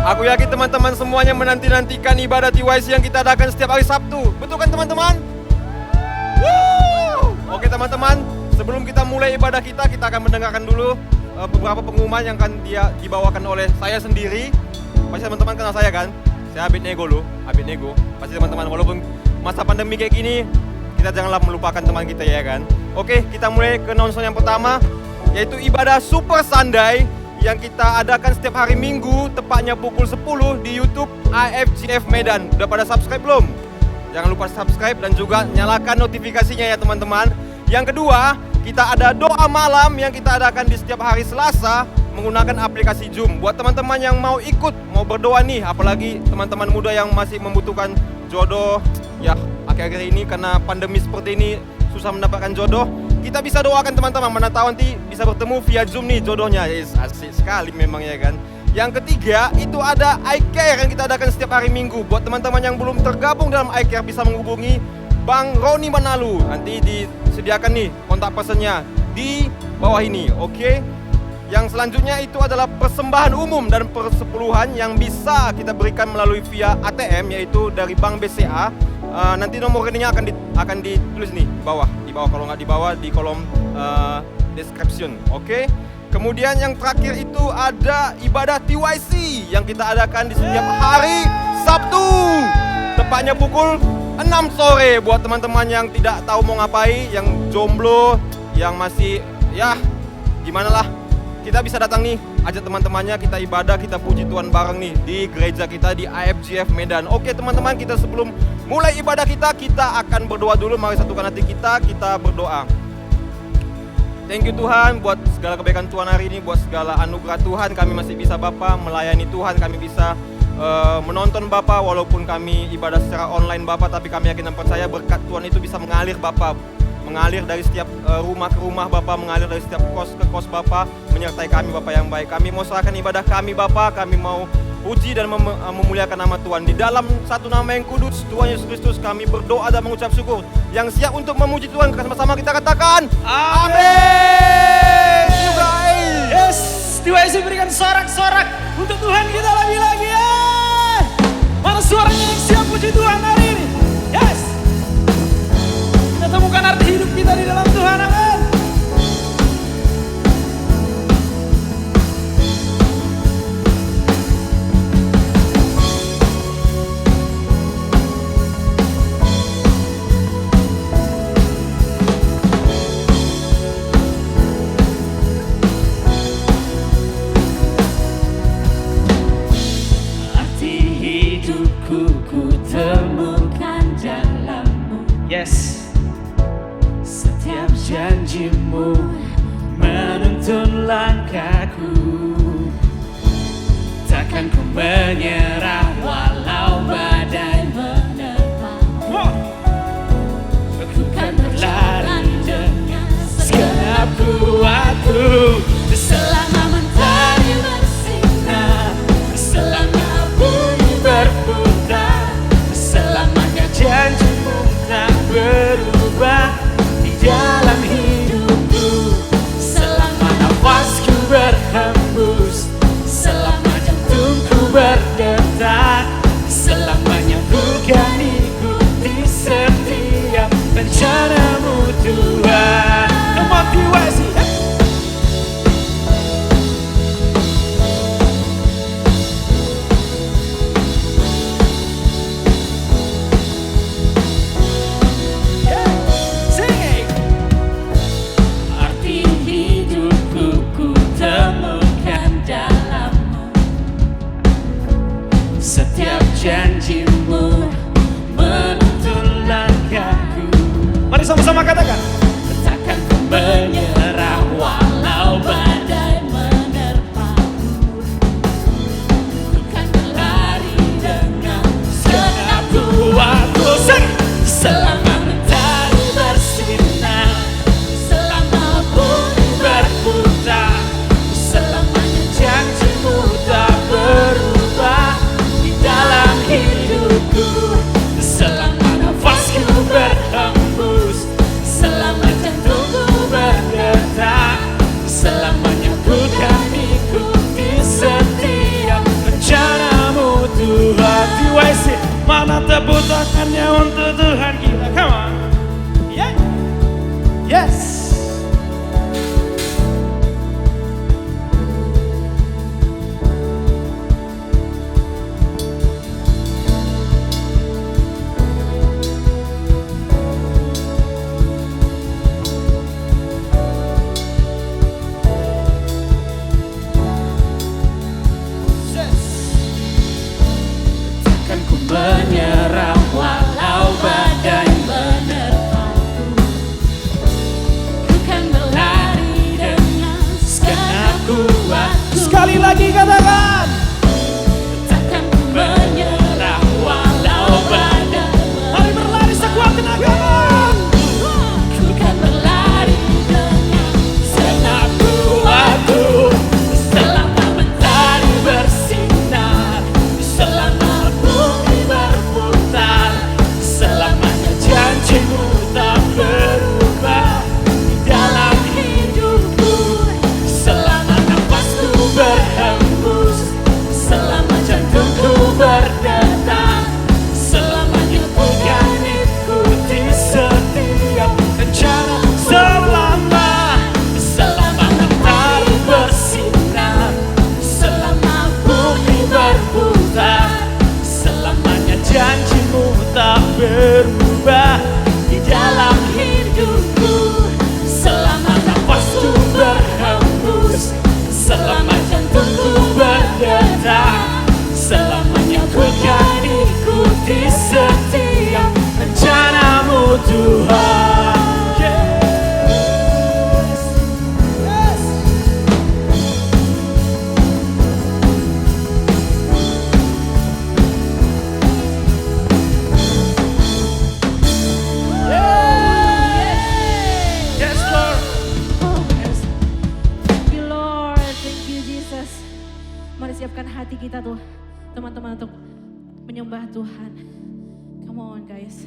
Aku yakin teman-teman semuanya menanti-nantikan ibadah TYC yang kita adakan setiap hari Sabtu. Betul kan teman-teman? Oke teman-teman, sebelum kita mulai ibadah kita akan mendengarkan dulu beberapa pengumuman yang akan dibawakan oleh saya sendiri. Pasti teman-teman kenal saya kan? Saya Abednego loh, Abednego. Pasti teman-teman, walaupun masa pandemi kayak gini, kita janganlah melupakan teman kita ya kan. Oke, kita mulai ke announcement yang pertama, yaitu ibadah Super Sunday yang kita adakan setiap hari Minggu, tepatnya pukul 10 di YouTube AFGF Medan. Udah pada subscribe belum? Jangan lupa subscribe dan juga nyalakan notifikasinya ya teman-teman. Yang kedua, kita ada doa malam yang kita adakan di setiap hari Selasa menggunakan aplikasi Zoom. Buat teman-teman yang mau ikut, mau berdoa nih, apalagi teman-teman muda yang masih membutuhkan jodoh, ya akhir-akhir ini karena pandemi seperti ini susah mendapatkan jodoh, kita bisa doakan teman-teman, mana tahu nanti bisa bertemu via Zoom nih jodohnya. Asik sekali memang ya kan. Yang ketiga itu ada iCare yang kita adakan setiap hari Minggu. Buat teman-teman yang belum tergabung dalam iCare bisa menghubungi Bang Roni Manalu. Nanti disediakan nih kontak personnya di bawah ini, oke? Yang selanjutnya itu adalah persembahan umum dan persepuluhan yang bisa kita berikan melalui via ATM, yaitu dari Bank BCA. Nanti nomor rekeningnya akan ditulis nih di bawah kalau nggak di bawah di kolom description, oke? Kemudian yang terakhir itu ada ibadah TYC yang kita adakan di setiap hari Sabtu, tepatnya pukul 6 sore. Buat teman-teman yang tidak tahu mau ngapain, yang jomblo, yang masih ya gimana lah, kita bisa datang nih, ajak teman-temannya, kita ibadah, kita puji Tuhan bareng nih di gereja kita di AFGF Medan. Oke teman-teman, kita sebelum mulai ibadah kita akan berdoa dulu. Mari satukan hati kita berdoa. Thank you Tuhan buat segala kebaikan Tuhan hari ini, buat segala anugerah Tuhan. Kami masih bisa Bapa melayani Tuhan, kami bisa menonton Bapa walaupun kami ibadah secara online Bapa, tapi kami yakin dan percaya berkat Tuhan itu bisa mengalir Bapa, mengalir dari setiap rumah ke rumah Bapa, mengalir dari setiap kos ke kos Bapa, menyertai kami Bapa yang baik. Kami mau serahkan ibadah kami Bapa, kami mau puji dan memuliakan nama Tuhan. Di dalam satu nama yang kudus, Tuhan Yesus Kristus, kami berdoa dan mengucap syukur. Yang siap untuk memuji Tuhan, sama-sama kita katakan amin. Yes, TYC berikan sorak-sorak untuk Tuhan kita lagi-lagi ya. Mana suaranya yang siap puji Tuhan hari ini? Yes, kita temukan arti hidup kita di dalam Tuhan, amin. Yes, setiap janjimu menuntun langkahku. Takkan ku menyerah walau badai menerpa. Ku kan berlari dengan segenap kuatku. Selama mentari bersinar, selama bumi berputar, selamanya janjimu tak berubah di dalam hidupku. Selama nafasku berhembus, selama jantungku berdetak, selamanya ku kan ikuti setiap rencanamu Tuhan. Come on TYC. Mana tepuk tangannya untuk Tuhan kita. Come on. Yeah. Yes. Menyerah walau badai menerpaku, ku kan berlari dengan segenap kuatku. Sekali lagi katakan, takkan ku menyerah walau badai. mari berlari sekuat tenagamu. Ku kan berlari dengan segenap kuatku, selama mentari bersinar, selama bumi berputar, selamanya janjimu tak berubah di dalam hidupku. Selama nafasku berhembus, selama jantungku berdetak, selamanya ku kan ikuti setiap rencana. Selama matahari bersinar, selama bumi berputar, selamanya janjimu tak berubah di dalam hidupku. Selama nafasku berhembus, selama jantungku berdetak, selamanya ku kan ikuti setiap rencanamu Tuhan. Yes Lord. Thank you Lord, thank you Jesus. Mari siapkan hati kita tuh teman-teman untuk menyembah Tuhan. Come on guys.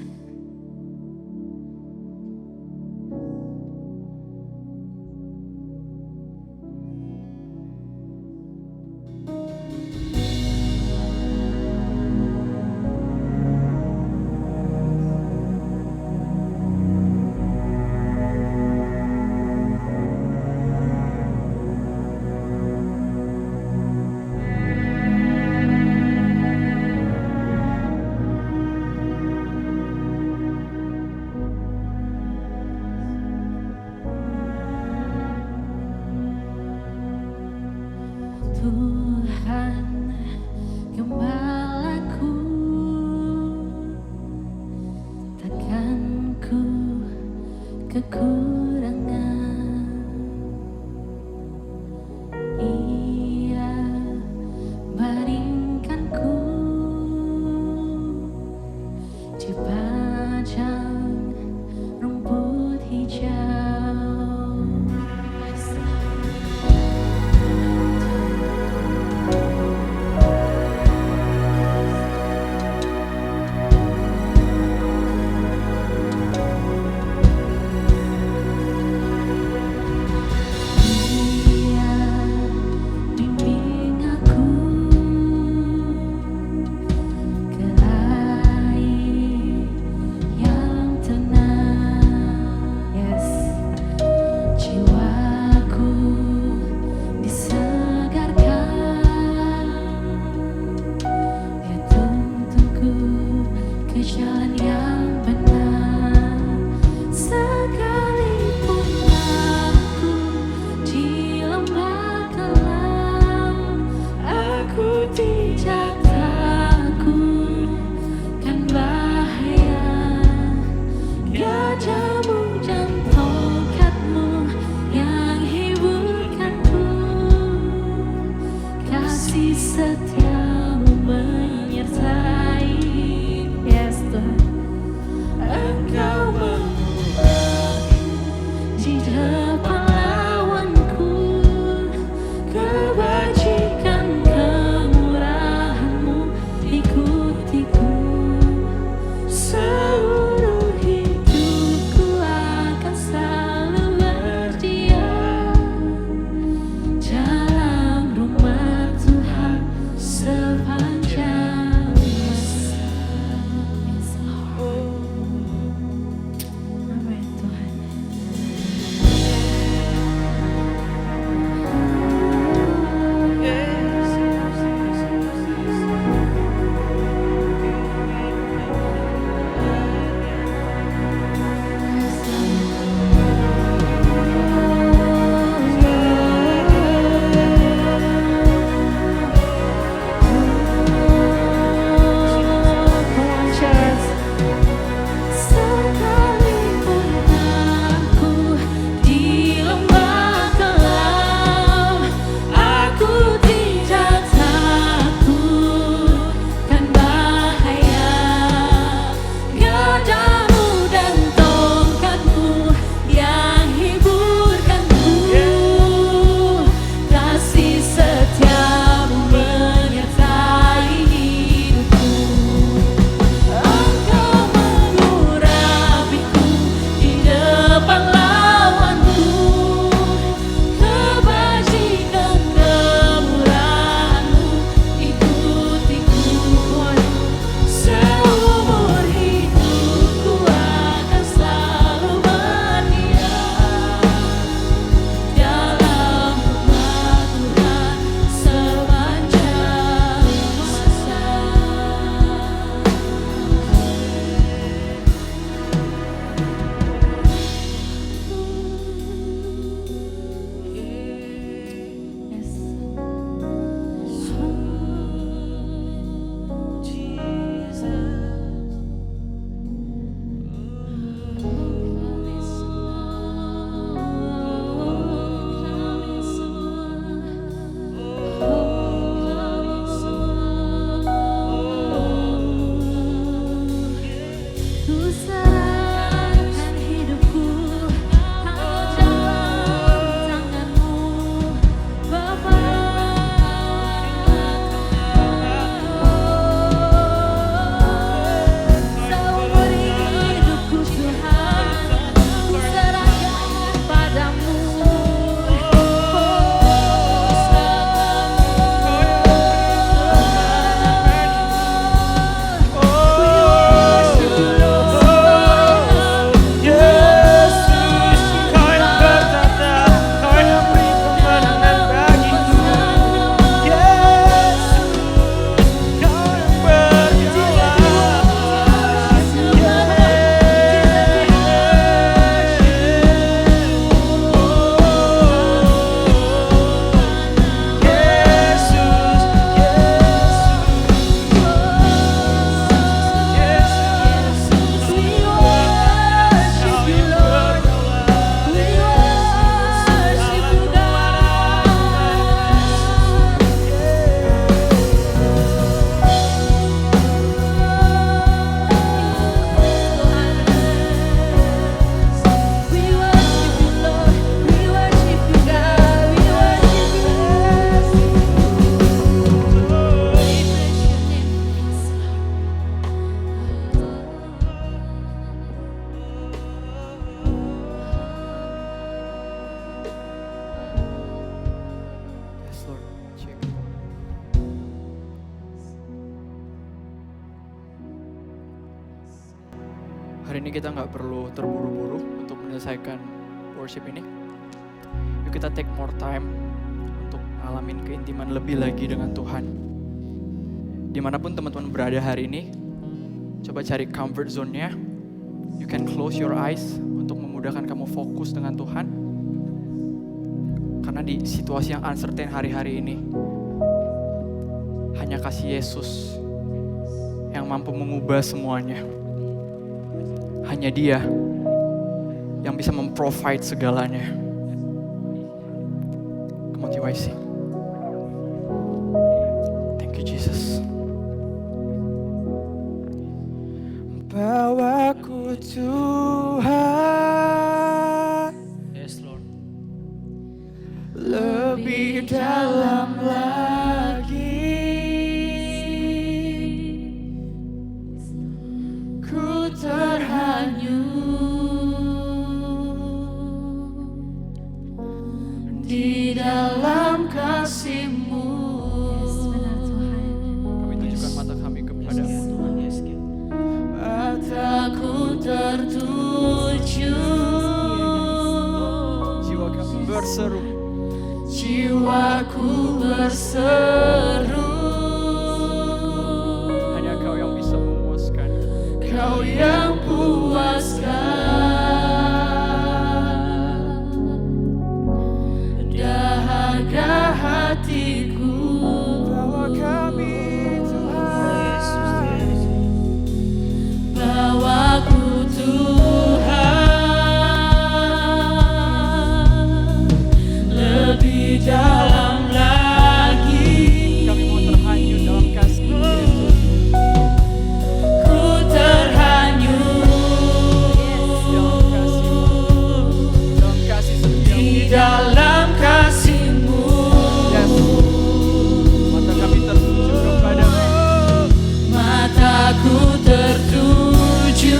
Tuhan gembalaku, takkan ku kekurangan. Ia baringkanku di padang rumput hijau. Dalam rumah Tuhan sepanjang Hari ini kita nggak perlu terburu-buru untuk menyelesaikan worship ini. Yuk kita take more time untuk ngalamin keintiman lebih lagi dengan Tuhan. Dimanapun teman-teman berada hari ini, coba cari comfort zone-nya. You can close your eyes untuk memudahkan kamu fokus dengan Tuhan. Karena di situasi yang uncertain hari-hari ini, hanya kasih Yesus yang mampu mengubah semuanya. Hanya Dia yang bisa memprovide segalanya. Come on TYC. Thank you Jesus. Bawaku Tuhan Yes Lord. lebih dalam lagi. Ku terhanyut di dalam kasih-Mu. Benar Tuhan. Kami tunjukkan mata kami kepadamu. Tuhan, yes God. Mataku tertuju, jiwa kami berseru, jiwaku berseru. Hanya Kau yang bisa memuaskan, Kau yang puaskan dahaga hatiku. Bawa kami Tuhan, bawaku Tuhan lebih dalam lagi. Kami mau terhanyut dalam kasih Yesus. Ku terhanyut dalam kasih-Mu, dalam kasih setia di dalam kasih-Mu. Yes. Mata kami tertuju kepadamu. Mataku tertuju,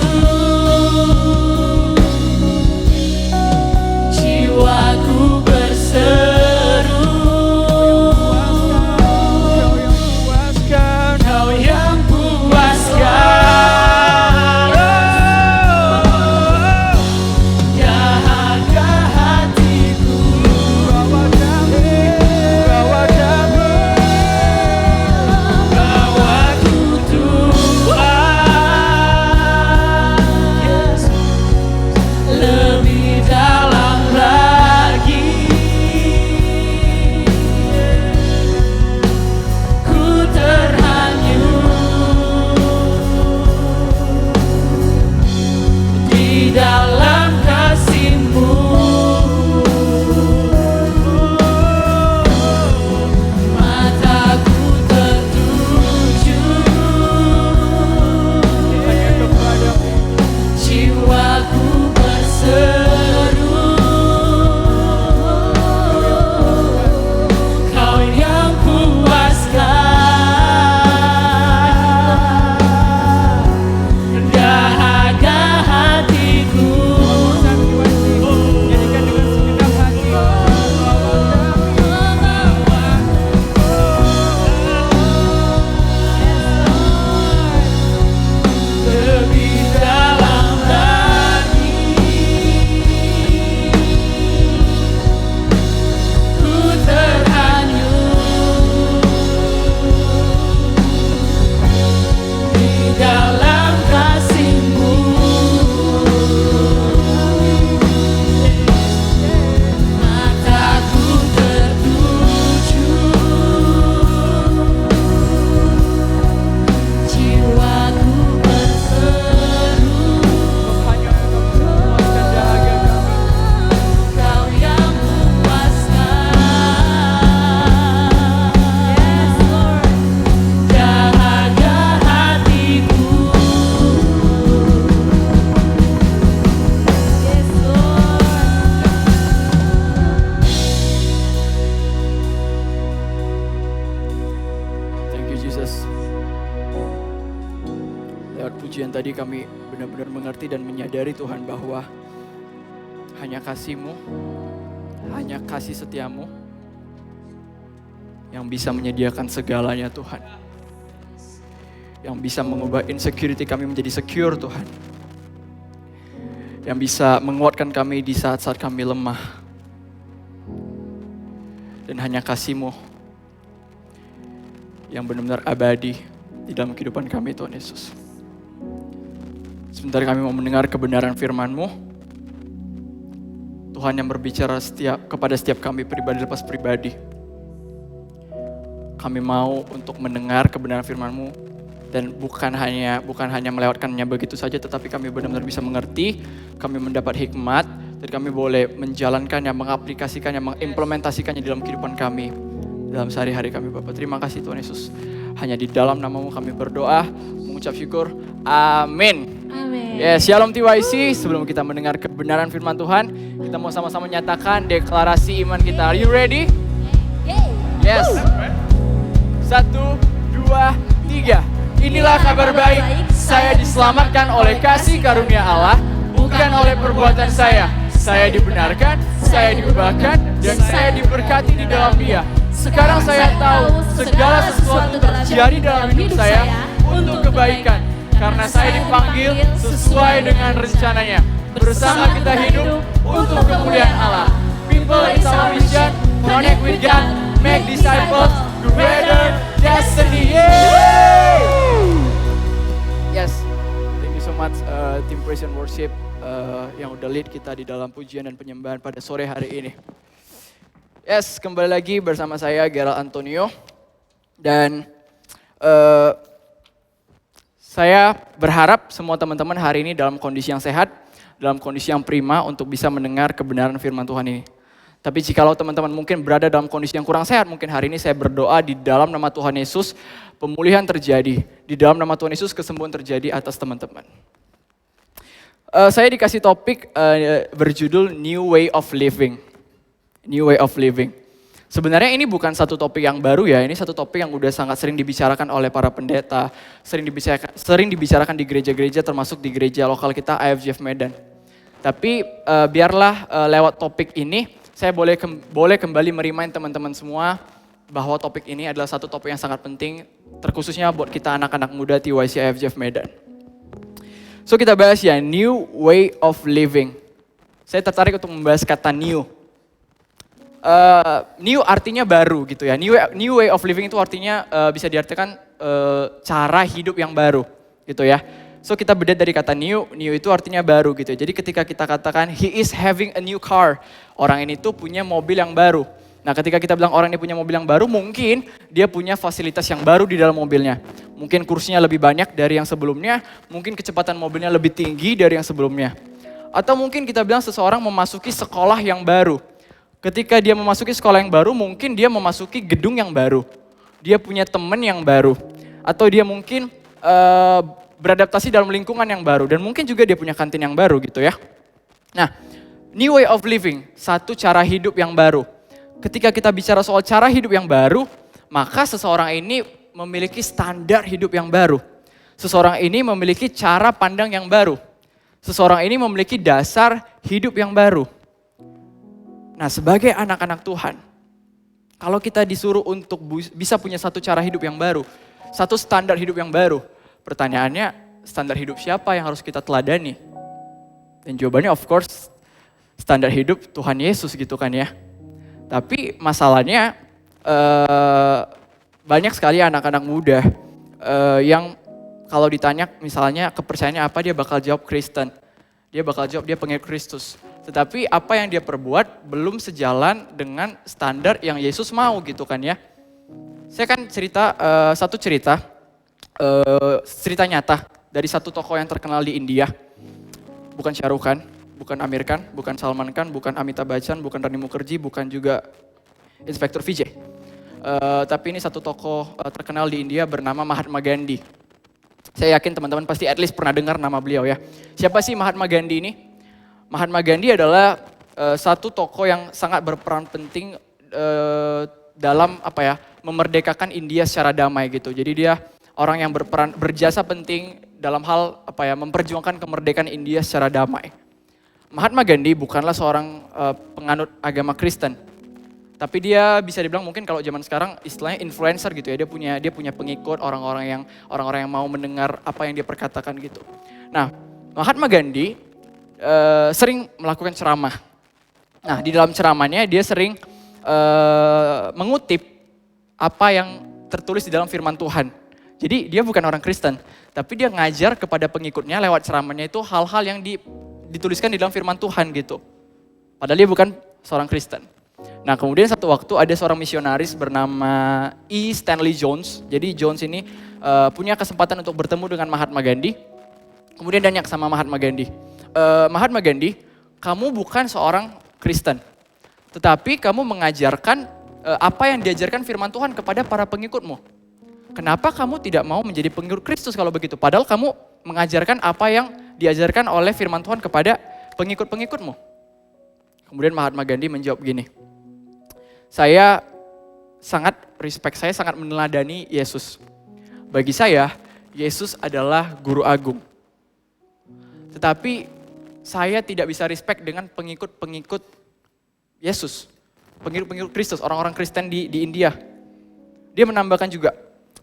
jiwaku berseru. Kau yang puaskan, Kau yang puaskan dahaga hatiku. Bawa kami, bawaku Tuhan, yes, lebih dalam lagi. Ku terhanyut di dalam kasih-Mu. Mataku tertuju hanya kepadamu, jiwaku berseru. Kau yang puaskan dahaga hatiku. Nyanyikan dengan segenap hati. Lebih dalam lagi. Ku terhanyut di dalam kasih-Mu. Mataku tertuju, jiwaku berseru. Hanya Kau memuaskan dahaga kami. Kau yang memuaskan dahaga hatiku. Thank you Jesus. Lewat pujian tadi kami benar-benar mengerti dan menyadari Tuhan bahwa hanya kasih-Mu, hanya kasih setia-Mu yang bisa menyediakan segalanya Tuhan. Yang bisa mengubah insecurity kami menjadi secure Tuhan. yang bisa menguatkan kami di saat-saat kami lemah. Dan hanya kasih-Mu yang benar-benar abadi di dalam kehidupan kami, Tuhan Yesus. Sebentar kami mau mendengar kebenaran firman-Mu, Tuhan yang berbicara kepada setiap kami pribadi lepas pribadi. Kami mau untuk mendengar kebenaran firman-Mu dan bukan hanya melewatkannya begitu saja, tetapi kami benar-benar bisa mengerti, kami mendapat hikmat, dan kami boleh menjalankannya, mengaplikasikannya, mengimplementasikannya di dalam kehidupan kami, dalam sehari-hari kami, Bapak. Terima kasih Tuhan Yesus. Hanya di dalam nama-Mu kami berdoa, mengucap syukur. Amin. Amin. Yes, Shalom TYC. Sebelum kita mendengar kebenaran firman Tuhan, kita mau sama-sama nyatakan deklarasi iman kita. Are you ready? Yes. 1, 2, 3. Inilah kabar baik. Saya diselamatkan oleh kasih karunia Allah, bukan oleh perbuatan saya. Saya dibenarkan, saya diubahkan, dan saya diberkati di dalam Dia. Sekarang saya tahu segala sesuatu terjadi dalam hidup saya untuk kebaikan. Karena saya dipanggil sesuai dengan rencananya. Bersama kita hidup untuk kemuliaan Allah. People is our mission, connect with God, make disciples, greater destiny. Yay! Yes, thank you so much Team Praise and Worship yang udah lead kita di dalam pujian dan penyembahan pada sore hari ini. Yes, kembali lagi bersama saya Gerald Antonio. Dan saya berharap semua teman-teman hari ini dalam kondisi yang sehat, dalam kondisi yang prima untuk bisa mendengar kebenaran firman Tuhan ini. Tapi jikalau teman-teman mungkin berada dalam kondisi yang kurang sehat, mungkin hari ini saya berdoa di dalam nama Tuhan Yesus, pemulihan terjadi. Di dalam nama Tuhan Yesus, kesembuhan terjadi atas teman-teman. Saya dikasih topik berjudul New Way of Living. New Way of Living. Sebenarnya ini bukan satu topik yang baru ya, ini satu topik yang udah sangat sering dibicarakan oleh para pendeta, sering dibicarakan di gereja-gereja termasuk di gereja lokal kita IFGF Medan. Tapi biarlah lewat topik ini, saya boleh kembali merimain teman-teman semua bahwa topik ini adalah satu topik yang sangat penting, terkhususnya buat kita anak-anak muda TYC IFGF Medan. So kita bahas ya, New Way of Living. Saya tertarik untuk membahas kata new. New artinya baru gitu ya. New way of living itu artinya bisa diartikan cara hidup yang baru gitu ya. So kita bedah dari kata new itu artinya baru gitu ya. Jadi ketika kita katakan he is having a new car, orang ini tuh punya mobil yang baru. Nah ketika kita bilang orang ini punya mobil yang baru, mungkin dia punya fasilitas yang baru di dalam mobilnya. Mungkin kursinya lebih banyak dari yang sebelumnya, mungkin kecepatan mobilnya lebih tinggi dari yang sebelumnya. Atau mungkin kita bilang seseorang memasuki sekolah yang baru. Ketika dia memasuki sekolah yang baru, mungkin dia memasuki gedung yang baru. Dia punya teman yang baru. Atau dia mungkin beradaptasi dalam lingkungan yang baru. Dan mungkin juga dia punya kantin yang baru gitu ya. Nah, new way of living, satu cara hidup yang baru. Ketika kita bicara soal cara hidup yang baru, maka seseorang ini memiliki standar hidup yang baru. Seseorang ini memiliki cara pandang yang baru. Seseorang ini memiliki dasar hidup yang baru. Nah, sebagai anak-anak Tuhan, kalau kita disuruh untuk bisa punya satu cara hidup yang baru, satu standar hidup yang baru, pertanyaannya, standar hidup siapa yang harus kita teladani? Dan jawabannya of course, standar hidup Tuhan Yesus gitu kan ya. Tapi masalahnya, banyak sekali anak-anak muda yang kalau ditanya misalnya kepercayaannya apa, dia bakal jawab Kristen. Dia bakal jawab dia pengikut Kristus. Tetapi apa yang dia perbuat belum sejalan dengan standar yang Yesus mau gitu kan ya. Saya kan cerita cerita nyata dari satu tokoh yang terkenal di India. Bukan Shah Rukh Khan, bukan Amir Khan, bukan Salman Khan, bukan Amitabh Bachchan, bukan Rani Mukherjee, bukan juga Inspektur Vijay. Tapi ini satu tokoh terkenal di India bernama Mahatma Gandhi. Saya yakin teman-teman pasti at least pernah dengar nama beliau ya. Siapa sih Mahatma Gandhi ini? Mahatma Gandhi adalah satu tokoh yang sangat berperan penting dalam memerdekakan India secara damai gitu. Jadi dia orang yang berjasa penting dalam hal memperjuangkan kemerdekaan India secara damai. Mahatma Gandhi bukanlah seorang penganut agama Kristen. Tapi dia bisa dibilang mungkin kalau zaman sekarang istilahnya influencer gitu ya. Dia punya pengikut orang-orang yang mau mendengar apa yang dia perkatakan gitu. Nah, Mahatma Gandhi sering melakukan ceramah. Nah, di dalam ceramahnya dia sering mengutip apa yang tertulis di dalam firman Tuhan. Jadi dia bukan orang Kristen, tapi dia ngajar kepada pengikutnya lewat ceramahnya itu hal-hal yang dituliskan di dalam firman Tuhan gitu. Padahal dia bukan seorang Kristen. Nah, kemudian satu waktu ada seorang misionaris bernama E. Stanley Jones. Jadi Jones ini punya kesempatan untuk bertemu dengan Mahatma Gandhi. Kemudian dia nanya sama Mahatma Gandhi, Mahatma Gandhi, kamu bukan seorang Kristen, tetapi kamu mengajarkan apa yang diajarkan firman Tuhan kepada para pengikutmu. Kenapa kamu tidak mau menjadi pengikut Kristus kalau begitu? Padahal kamu mengajarkan apa yang diajarkan oleh firman Tuhan kepada pengikut-pengikutmu. Kemudian Mahatma Gandhi menjawab gini, saya sangat meneladani Yesus. Bagi saya, Yesus adalah guru agung. Tetapi saya tidak bisa respect dengan pengikut-pengikut Yesus. Pengikut-pengikut Kristus, orang-orang Kristen di India. Dia menambahkan juga,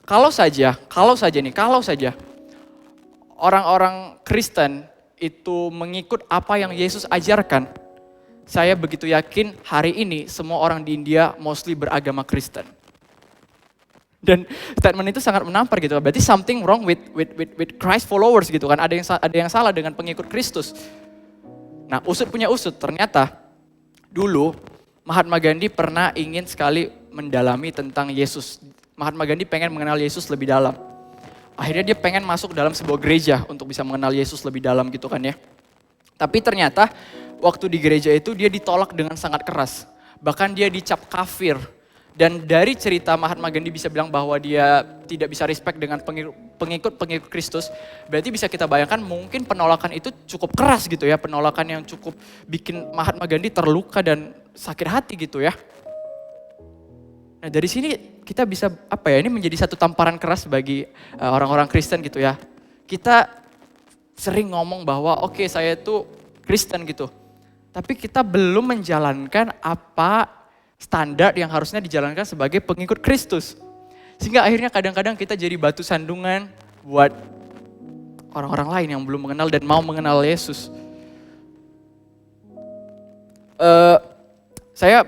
kalau saja orang-orang Kristen itu mengikut apa yang Yesus ajarkan, saya begitu yakin hari ini semua orang di India mostly beragama Kristen. Dan statement itu sangat menampar gitu. Berarti something wrong with Christ followers gitu kan. Ada yang salah dengan pengikut Kristus. Nah, usut punya usut. Ternyata dulu Mahatma Gandhi pernah ingin sekali mendalami tentang Yesus. Mahatma Gandhi pengen mengenal Yesus lebih dalam. Akhirnya dia pengen masuk dalam sebuah gereja untuk bisa mengenal Yesus lebih dalam gitu kan ya. Tapi ternyata waktu di gereja itu dia ditolak dengan sangat keras. Bahkan dia dicap kafir. Dan dari cerita Mahatma Gandhi bisa bilang bahwa dia tidak bisa respect dengan pengikut Kristus. Berarti bisa kita bayangkan mungkin penolakan itu cukup keras gitu ya. Penolakan yang cukup bikin Mahatma Gandhi terluka dan sakit hati gitu ya. Nah dari sini kita bisa ini menjadi satu tamparan keras bagi orang-orang Kristen gitu ya. Kita sering ngomong bahwa oke, saya itu Kristen gitu. Tapi kita belum menjalankan apa standar yang harusnya dijalankan sebagai pengikut Kristus. Sehingga akhirnya kadang-kadang kita jadi batu sandungan buat orang-orang lain yang belum mengenal dan mau mengenal Yesus. Saya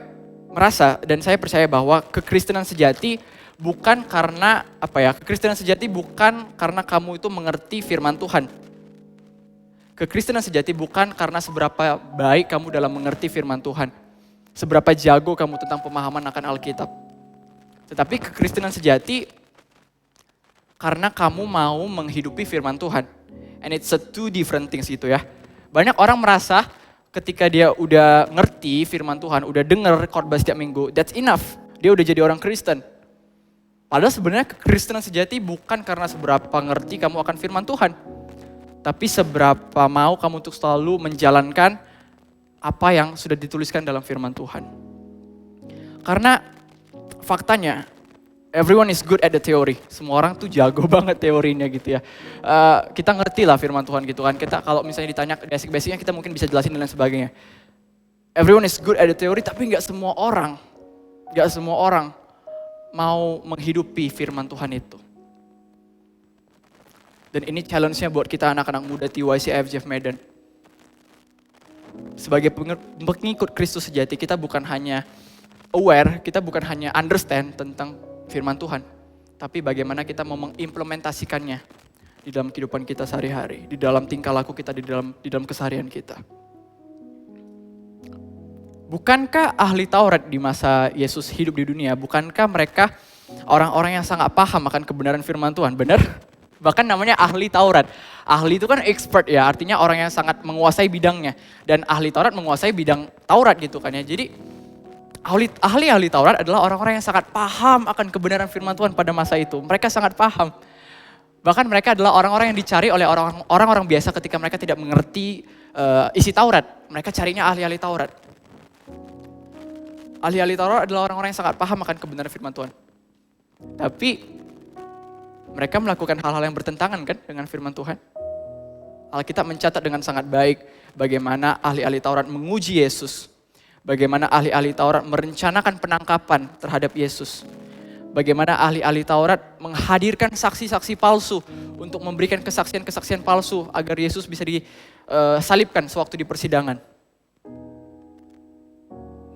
merasa dan saya percaya bahwa kekristenan sejati bukan karena kekristenan sejati bukan karena kamu itu mengerti firman Tuhan. Kekristenan sejati bukan karena seberapa baik kamu dalam mengerti firman Tuhan. Seberapa jago kamu tentang pemahaman akan Alkitab. Tetapi kekristenan sejati karena kamu mau menghidupi firman Tuhan. And it's a two different things gitu ya. Banyak orang merasa ketika dia udah ngerti firman Tuhan, udah denger khotbah setiap minggu, that's enough. Dia udah jadi orang Kristen. Padahal sebenarnya kekristenan sejati bukan karena seberapa ngerti kamu akan firman Tuhan. Tapi seberapa mau kamu untuk selalu menjalankan apa yang sudah dituliskan dalam firman Tuhan. Karena faktanya, everyone is good at the theory. Semua orang tuh jago banget teorinya gitu ya. Kita ngerti lah firman Tuhan gitu kan. Kita kalau misalnya ditanya basic-basicnya kita mungkin bisa jelasin dan lain sebagainya. Everyone is good at the theory, tapi gak semua orang mau menghidupi firman Tuhan itu. Dan ini challenge-nya buat kita anak-anak muda TYC IFJF Medan. Sebagai pengikut Kristus sejati, kita bukan hanya aware, kita bukan hanya understand tentang firman Tuhan, tapi bagaimana kita mau mengimplementasikannya di dalam kehidupan kita sehari-hari, di dalam tingkah laku kita, di dalam keseharian kita. Bukankah ahli Taurat di masa Yesus hidup di dunia, bukankah mereka orang-orang yang sangat paham akan kebenaran firman Tuhan? Benar? Bahkan namanya ahli Taurat. Ahli itu kan expert ya, artinya orang yang sangat menguasai bidangnya. Dan ahli Taurat menguasai bidang Taurat gitu kan ya. Jadi ahli Taurat adalah orang-orang yang sangat paham akan kebenaran firman Tuhan pada masa itu. Mereka sangat paham. Bahkan mereka adalah orang-orang yang dicari oleh orang-orang biasa ketika mereka tidak mengerti isi Taurat. Mereka carinya ahli-ahli Taurat. Ahli-ahli Taurat adalah orang-orang yang sangat paham akan kebenaran firman Tuhan. Tapi mereka melakukan hal-hal yang bertentangan kan dengan firman Tuhan. Alkitab mencatat dengan sangat baik bagaimana ahli-ahli Taurat menguji Yesus. Bagaimana ahli-ahli Taurat merencanakan penangkapan terhadap Yesus. Bagaimana ahli-ahli Taurat menghadirkan saksi-saksi palsu untuk memberikan kesaksian-kesaksian palsu agar Yesus bisa salibkan sewaktu di persidangan.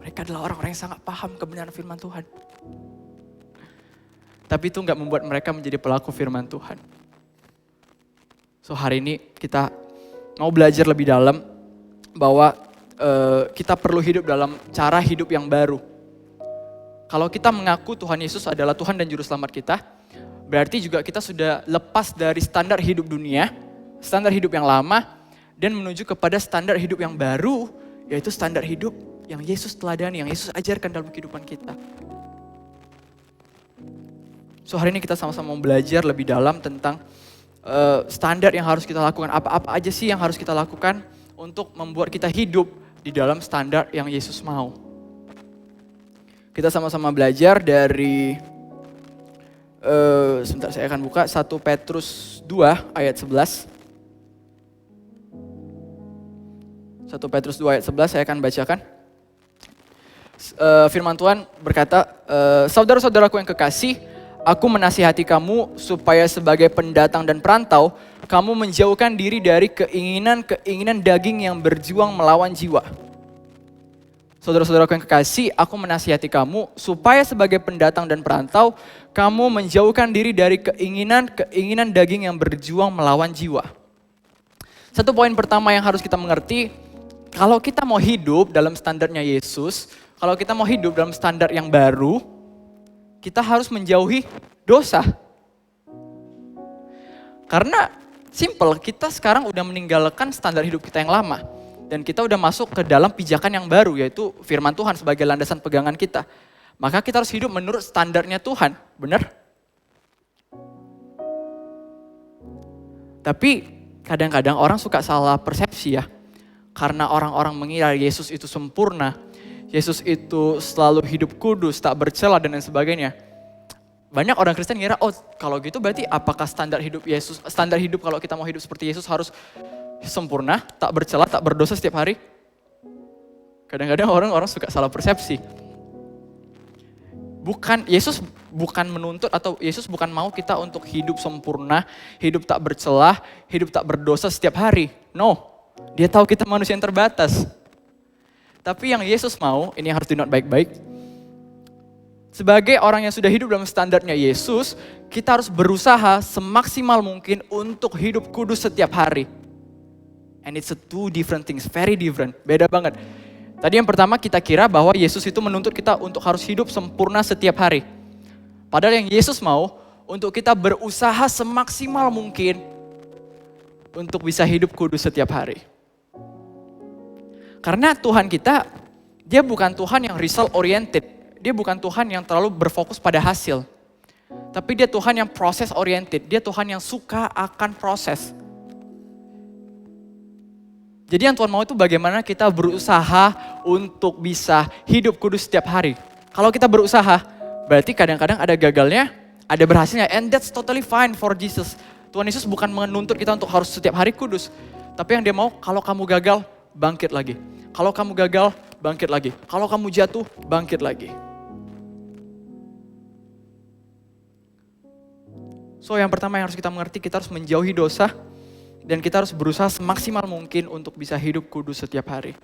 Mereka adalah orang-orang yang sangat paham kebenaran firman Tuhan. Tapi itu nggak membuat mereka menjadi pelaku firman Tuhan. So hari ini kita mau belajar lebih dalam bahwa kita perlu hidup dalam cara hidup yang baru. Kalau kita mengaku Tuhan Yesus adalah Tuhan dan Juru Selamat kita, berarti juga kita sudah lepas dari standar hidup dunia, standar hidup yang lama, dan menuju kepada standar hidup yang baru, yaitu standar hidup yang Yesus teladani, yang Yesus ajarkan dalam kehidupan kita. So hari ini kita sama-sama mau belajar lebih dalam tentang standar yang harus kita lakukan. Apa-apa aja sih yang harus kita lakukan untuk membuat kita hidup di dalam standar yang Yesus mau. Kita sama-sama belajar dari, sebentar saya akan buka 1 Petrus 2 ayat 11. 1 Petrus 2 ayat 11 saya akan bacakan. Firman Tuhan berkata, saudara-saudaraku yang kekasih, aku menasihati kamu supaya sebagai pendatang dan perantau, kamu menjauhkan diri dari keinginan-keinginan daging yang berjuang melawan jiwa. Saudara-saudaraku yang kekasih, aku menasihati kamu supaya sebagai pendatang dan perantau, kamu menjauhkan diri dari keinginan-keinginan daging yang berjuang melawan jiwa. Satu poin pertama yang harus kita mengerti, kalau kita mau hidup dalam standarnya Yesus, kalau kita mau hidup dalam standar yang baru, kita harus menjauhi dosa. Karena simple, kita sekarang udah meninggalkan standar hidup kita yang lama. Dan kita udah masuk ke dalam pijakan yang baru, yaitu firman Tuhan sebagai landasan pegangan kita. Maka kita harus hidup menurut standarnya Tuhan, benar? Tapi kadang-kadang orang suka salah persepsi ya. Karena orang-orang mengira Yesus itu sempurna, Yesus itu selalu hidup kudus, tak bercela dan lain sebagainya. Banyak orang Kristen ngira, oh kalau gitu berarti apakah standar hidup kalau kita mau hidup seperti Yesus harus sempurna, tak bercela, tak berdosa setiap hari? Kadang-kadang orang suka salah persepsi. Yesus bukan menuntut atau Yesus bukan mau kita untuk hidup sempurna, hidup tak bercelah, hidup tak berdosa setiap hari. No, Dia tahu kita manusia yang terbatas. Tapi yang Yesus mau, ini yang harus di-note baik-baik. Sebagai orang yang sudah hidup dalam standarnya Yesus, kita harus berusaha semaksimal mungkin untuk hidup kudus setiap hari. And it's a two different things, very different, beda banget. Tadi yang pertama kita kira bahwa Yesus itu menuntut kita untuk harus hidup sempurna setiap hari. Padahal yang Yesus mau, untuk kita berusaha semaksimal mungkin untuk bisa hidup kudus setiap hari. Karena Tuhan kita, Dia bukan Tuhan yang result oriented. Dia bukan Tuhan yang terlalu berfokus pada hasil. Tapi Dia Tuhan yang proses oriented. Dia Tuhan yang suka akan proses. Jadi yang Tuhan mau itu bagaimana kita berusaha untuk bisa hidup kudus setiap hari. Kalau kita berusaha, berarti kadang-kadang ada gagalnya, ada berhasilnya. And that's totally fine for Jesus. Tuhan Yesus bukan menuntut kita untuk harus setiap hari kudus. Tapi yang Dia mau, kalau kamu gagal, bangkit lagi. Kalau kamu gagal, bangkit lagi. Kalau kamu jatuh, bangkit lagi. So yang pertama yang harus kita mengerti, kita harus menjauhi dosa. Dan kita harus berusaha semaksimal mungkin untuk bisa hidup kudus setiap hari.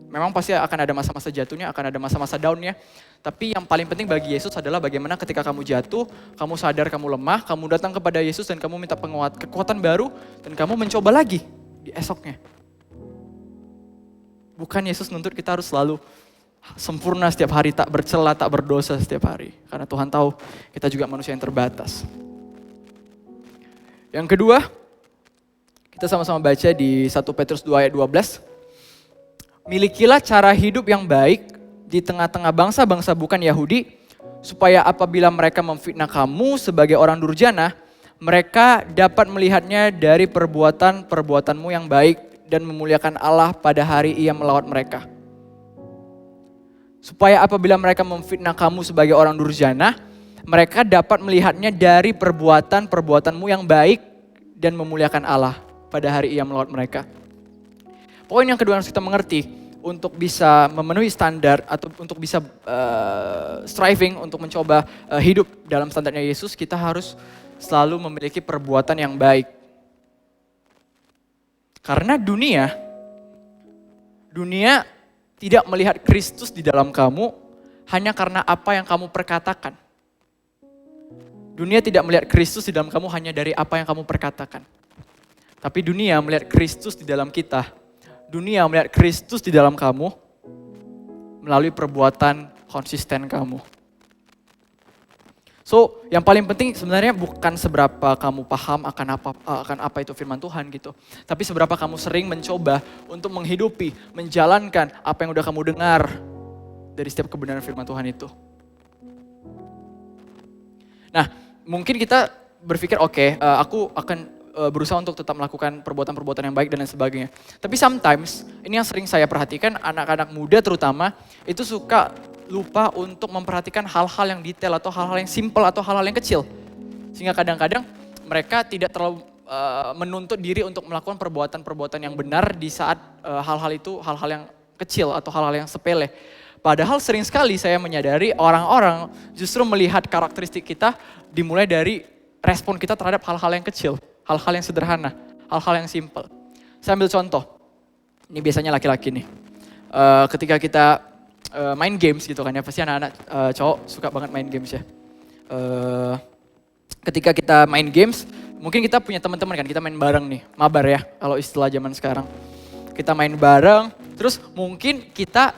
Memang pasti akan ada masa-masa jatuhnya, akan ada masa-masa down-nya. Tapi yang paling penting bagi Yesus adalah bagaimana ketika kamu jatuh, kamu sadar kamu lemah, kamu datang kepada Yesus dan kamu minta kekuatan baru, dan kamu mencoba lagi di esoknya. Bukan Yesus nuntut kita harus selalu sempurna setiap hari, tak bercela, tak berdosa setiap hari. Karena Tuhan tahu kita juga manusia yang terbatas. Yang kedua, kita sama-sama baca di 1 Petrus 2 ayat 12. Milikilah cara hidup yang baik di tengah-tengah bangsa-bangsa bukan Yahudi, supaya apabila mereka memfitnah kamu sebagai orang durjana, mereka dapat melihatnya dari perbuatan-perbuatanmu yang baik dan memuliakan Allah pada hari Ia melawat mereka. Supaya apabila mereka memfitnah kamu sebagai orang durjana, mereka dapat melihatnya dari perbuatan-perbuatanmu yang baik dan memuliakan Allah pada hari Ia melawat mereka. Poin yang kedua yang harus kita mengerti, untuk bisa memenuhi standar atau untuk bisa striving untuk mencoba hidup dalam standarnya Yesus, kita harus selalu memiliki perbuatan yang baik. Karena dunia tidak melihat Kristus di dalam kamu hanya karena apa yang kamu perkatakan. Dunia tidak melihat Kristus di dalam kamu hanya dari apa yang kamu perkatakan. Tapi dunia melihat Kristus di dalam kita. Dunia melihat Kristus di dalam kamu melalui perbuatan konsisten kamu. So, yang paling penting sebenarnya bukan seberapa kamu paham akan apa itu firman Tuhan gitu. Tapi seberapa kamu sering mencoba untuk menghidupi, menjalankan apa yang udah kamu dengar dari setiap kebenaran firman Tuhan itu. Nah, mungkin kita berpikir oke, aku akan berusaha untuk tetap melakukan perbuatan-perbuatan yang baik dan lain sebagainya. Tapi sometimes, ini yang sering saya perhatikan, anak-anak muda terutama, itu suka lupa untuk memperhatikan hal-hal yang detail atau hal-hal yang simple atau hal-hal yang kecil. Sehingga kadang-kadang mereka tidak terlalu menuntut diri untuk melakukan perbuatan-perbuatan yang benar di saat hal-hal itu hal-hal yang kecil atau hal-hal yang sepele. Padahal sering sekali saya menyadari orang-orang justru melihat karakteristik kita dimulai dari respon kita terhadap hal-hal yang kecil, hal-hal yang sederhana, hal-hal yang simple. Saya ambil contoh, ini biasanya laki-laki nih. Ketika kita main games gitu kan ya, pasti anak-anak cowok suka banget main games ya. Ketika kita main games, mungkin kita punya teman-teman kan, kita main bareng nih, mabar ya kalau istilah zaman sekarang. Kita main bareng, terus mungkin kita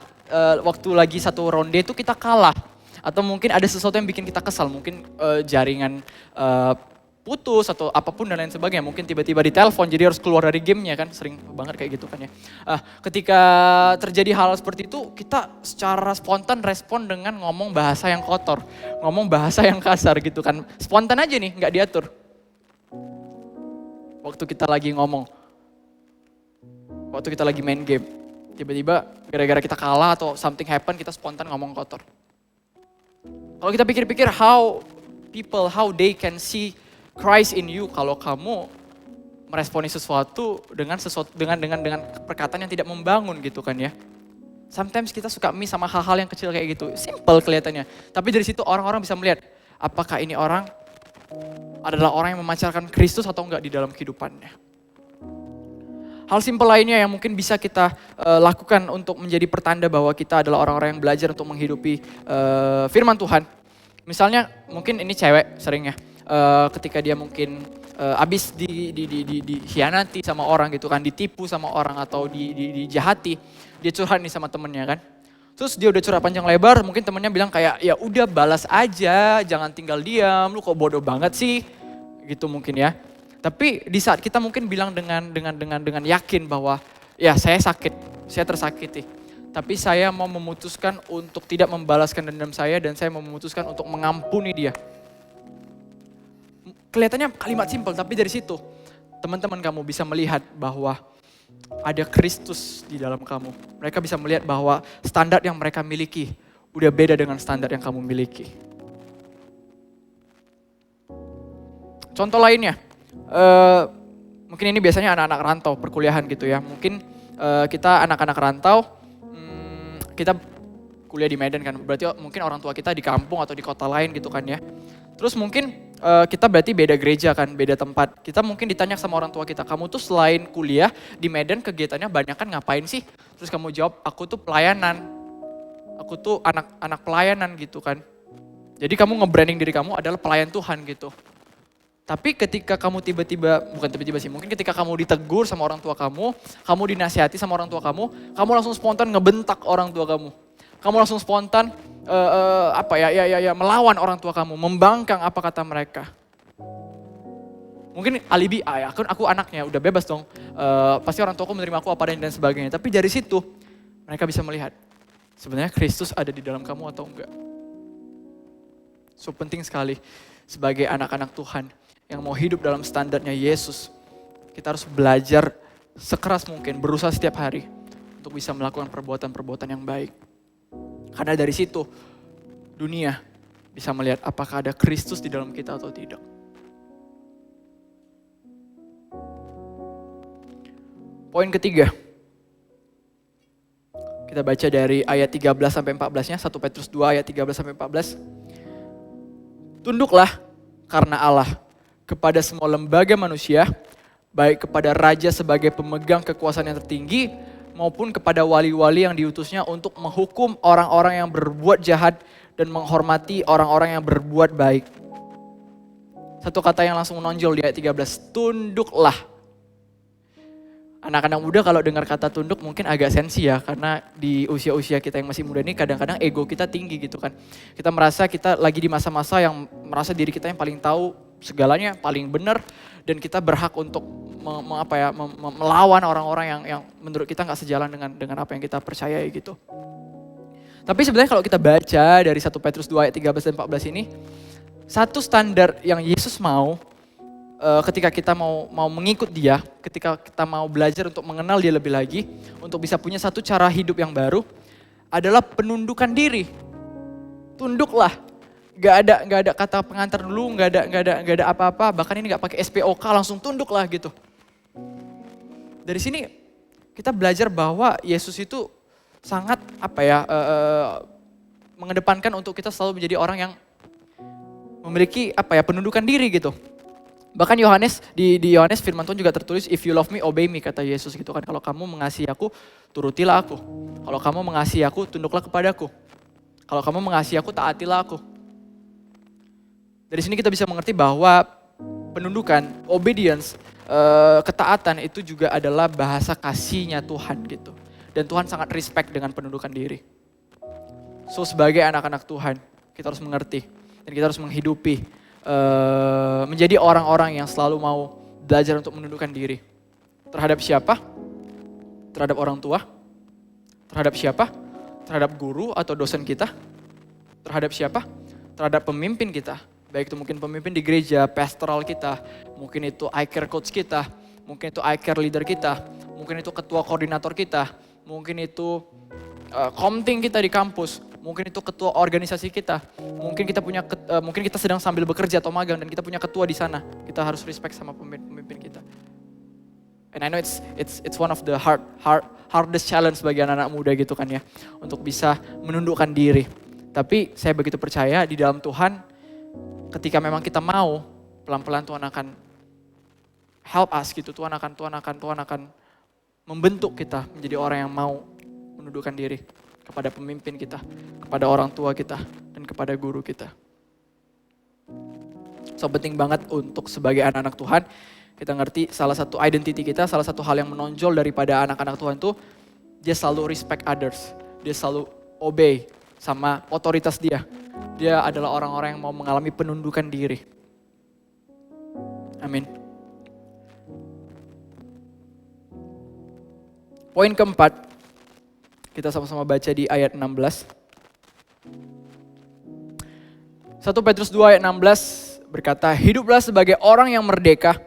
waktu lagi satu ronde itu kita kalah. Atau mungkin ada sesuatu yang bikin kita kesal, mungkin jaringan putus atau apapun dan lain sebagainya. Mungkin tiba-tiba ditelepon jadi harus keluar dari gamenya kan, sering banget kayak gitu kan ya. Ketika terjadi hal seperti itu, kita secara spontan respon dengan ngomong bahasa yang kotor, ngomong bahasa yang kasar gitu kan. Spontan aja nih, nggak diatur. Waktu kita lagi ngomong, waktu kita lagi main game, tiba-tiba gara-gara kita kalah atau something happen, kita spontan ngomong kotor. Kalau kita pikir-pikir how they can see Christ in you kalau kamu meresponi sesuatu dengan perkataan yang tidak membangun gitu kan ya. Sometimes kita suka miss sama hal-hal yang kecil kayak gitu. Simple kelihatannya. Tapi dari situ orang-orang bisa melihat apakah ini orang adalah orang yang memancarkan Kristus atau enggak di dalam kehidupannya. Hal simpel lainnya yang mungkin bisa kita lakukan untuk menjadi pertanda bahwa kita adalah orang-orang yang belajar untuk menghidupi firman Tuhan. Misalnya mungkin ini cewek sering ya. Ketika dia mungkin abis dikhianati sama orang gitu kan, ditipu sama orang atau dijahati, dia curhat nih sama temennya kan. Terus dia udah curhat panjang lebar, mungkin temennya bilang kayak ya udah balas aja, jangan tinggal diam, lu kok bodoh banget sih, gitu mungkin ya. Tapi di saat kita mungkin bilang dengan yakin bahwa ya saya sakit, saya tersakiti. Tapi saya mau memutuskan untuk tidak membalaskan dendam saya dan saya mau memutuskan untuk mengampuni dia. Kelihatannya kalimat simpel, tapi dari situ teman-teman kamu bisa melihat bahwa ada Kristus di dalam kamu. Mereka bisa melihat bahwa standar yang mereka miliki udah beda dengan standar yang kamu miliki. Contoh lainnya, mungkin ini biasanya anak-anak rantau perkuliahan gitu ya. Mungkin kita anak-anak rantau, kita kuliah di Medan kan, berarti mungkin orang tua kita di kampung atau di kota lain gitu kan ya. Terus mungkin kita berarti beda gereja kan, beda tempat. Kita mungkin ditanya sama orang tua kita, kamu tuh selain kuliah di Medan kegiatannya banyak kan ngapain sih? Terus kamu jawab, aku tuh pelayanan. Aku tuh anak pelayanan gitu kan. Jadi kamu nge-branding diri kamu adalah pelayan Tuhan gitu. Tapi ketika kamu bukan tiba-tiba sih, mungkin ketika kamu ditegur sama orang tua kamu dinasihati sama orang tua kamu langsung spontan ngebentak orang tua kamu. Kamu langsung spontan melawan orang tua kamu, membangkang apa kata mereka. Mungkin alibi, aku anaknya, udah bebas dong. Pasti orang tuaku menerima aku apa dan sebagainya. Tapi dari situ mereka bisa melihat sebenarnya Kristus ada di dalam kamu atau enggak. So penting sekali sebagai anak-anak Tuhan yang mau hidup dalam standarnya Yesus. Kita harus belajar sekeras mungkin, berusaha setiap hari untuk bisa melakukan perbuatan-perbuatan yang baik. Karena dari situ dunia bisa melihat apakah ada Kristus di dalam kita atau tidak. Poin ketiga. Kita baca dari ayat 13 sampai 14-nya, 1 Petrus 2 ayat 13 sampai 14. Tunduklah karena Allah kepada semua lembaga manusia, baik kepada raja sebagai pemegang kekuasaan yang tertinggi, maupun kepada wali-wali yang diutusnya untuk menghukum orang-orang yang berbuat jahat dan menghormati orang-orang yang berbuat baik. Satu kata yang langsung menonjol di ayat 13, tunduklah. Anak-anak muda kalau dengar kata tunduk mungkin agak sensi ya, karena di usia-usia kita yang masih muda ini kadang-kadang ego kita tinggi gitu kan. Kita merasa kita lagi di masa-masa yang merasa diri kita yang paling tahu segalanya, paling benar, dan kita berhak untuk melawan orang-orang yang menurut kita nggak sejalan dengan apa yang kita percayai gitu. Tapi sebenarnya kalau kita baca dari 1 Petrus 2 ayat 13 dan 14 ini, satu standar yang Yesus mau ketika kita mau mengikut dia, ketika kita mau belajar untuk mengenal dia lebih lagi, untuk bisa punya satu cara hidup yang baru, adalah penundukan diri. Tunduklah. Gak ada kata pengantar dulu, gak ada apa-apa, bahkan ini gak pakai SPOK, langsung tunduklah gitu. Dari sini kita belajar bahwa Yesus itu sangat mengedepankan untuk kita selalu menjadi orang yang memiliki penundukan diri gitu. Bahkan di Yohanes firman Tuhan juga tertulis, if you love me, obey me, kata Yesus gitu kan. Kalau kamu mengasihi aku, turutilah aku. Kalau kamu mengasihi aku, tunduklah kepadaku. Kalau kamu mengasihi aku, taatilah aku. Dari sini kita bisa mengerti bahwa penundukan, obedience, ketaatan itu juga adalah bahasa kasihnya Tuhan gitu. Dan Tuhan sangat respect dengan penundukan diri. So sebagai anak-anak Tuhan, kita harus mengerti dan kita harus menghidupi menjadi orang-orang yang selalu mau belajar untuk menundukkan diri. Terhadap siapa? Terhadap orang tua? Terhadap siapa? Terhadap guru atau dosen kita? Terhadap siapa? Terhadap pemimpin kita. Baik itu mungkin pemimpin di gereja, pastoral kita, mungkin itu I-Care coach kita, mungkin itu I-Care leader kita, mungkin itu ketua koordinator kita, mungkin itu komting kita di kampus, mungkin itu ketua organisasi kita, mungkin kita sedang sambil bekerja atau magang dan kita punya ketua di sana. Kita harus respect sama pemimpin kita. And I know it's one of the hardest challenge bagi anak-anak muda gitu kan ya, untuk bisa menundukkan diri. Tapi saya begitu percaya di dalam Tuhan, ketika memang kita mau, pelan-pelan Tuhan akan help us gitu. Tuhan akan membentuk kita menjadi orang yang mau menundukkan diri kepada pemimpin kita, kepada orang tua kita, dan kepada guru kita. So penting banget untuk sebagai anak-anak Tuhan, kita ngerti salah satu identity kita, salah satu hal yang menonjol daripada anak-anak Tuhan tuh, dia selalu respect others, dia selalu obey sama otoritas dia. Dia adalah orang-orang yang mau mengalami penundukan diri. Amin. Poin keempat, kita sama-sama baca di ayat 16. 1 Petrus 2 ayat 16 berkata, hiduplah sebagai orang merdeka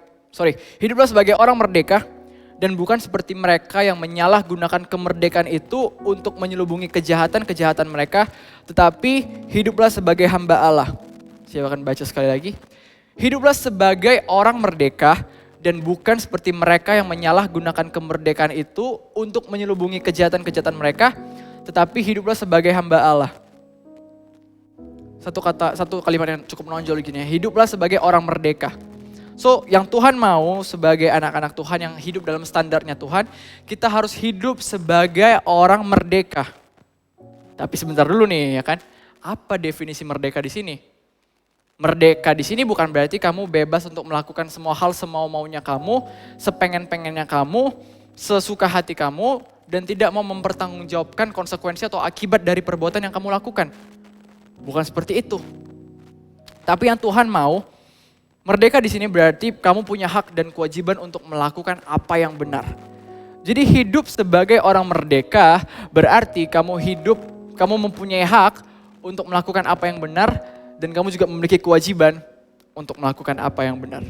dan bukan seperti mereka yang menyalahgunakan kemerdekaan itu untuk menyelubungi kejahatan-kejahatan mereka, tetapi hiduplah sebagai hamba Allah. Saya akan baca sekali lagi. Hiduplah sebagai orang merdeka dan bukan seperti mereka yang menyalahgunakan kemerdekaan itu untuk menyelubungi kejahatan-kejahatan mereka, tetapi hiduplah sebagai hamba Allah. Satu kalimat yang cukup menonjol gini ya, hiduplah sebagai orang merdeka. So, yang Tuhan mau sebagai anak-anak Tuhan yang hidup dalam standarnya Tuhan, kita harus hidup sebagai orang merdeka. Tapi sebentar dulu nih ya kan, apa definisi merdeka di sini? Merdeka di sini bukan berarti kamu bebas untuk melakukan semua hal semau-maunya kamu, sepengen-pengennya kamu, sesuka hati kamu, dan tidak mau mempertanggungjawabkan konsekuensi atau akibat dari perbuatan yang kamu lakukan. Bukan seperti itu. Tapi yang Tuhan mau, merdeka di sini berarti kamu punya hak dan kewajiban untuk melakukan apa yang benar. Jadi hidup sebagai orang merdeka berarti kamu mempunyai hak untuk melakukan apa yang benar dan kamu juga memiliki kewajiban untuk melakukan apa yang benar.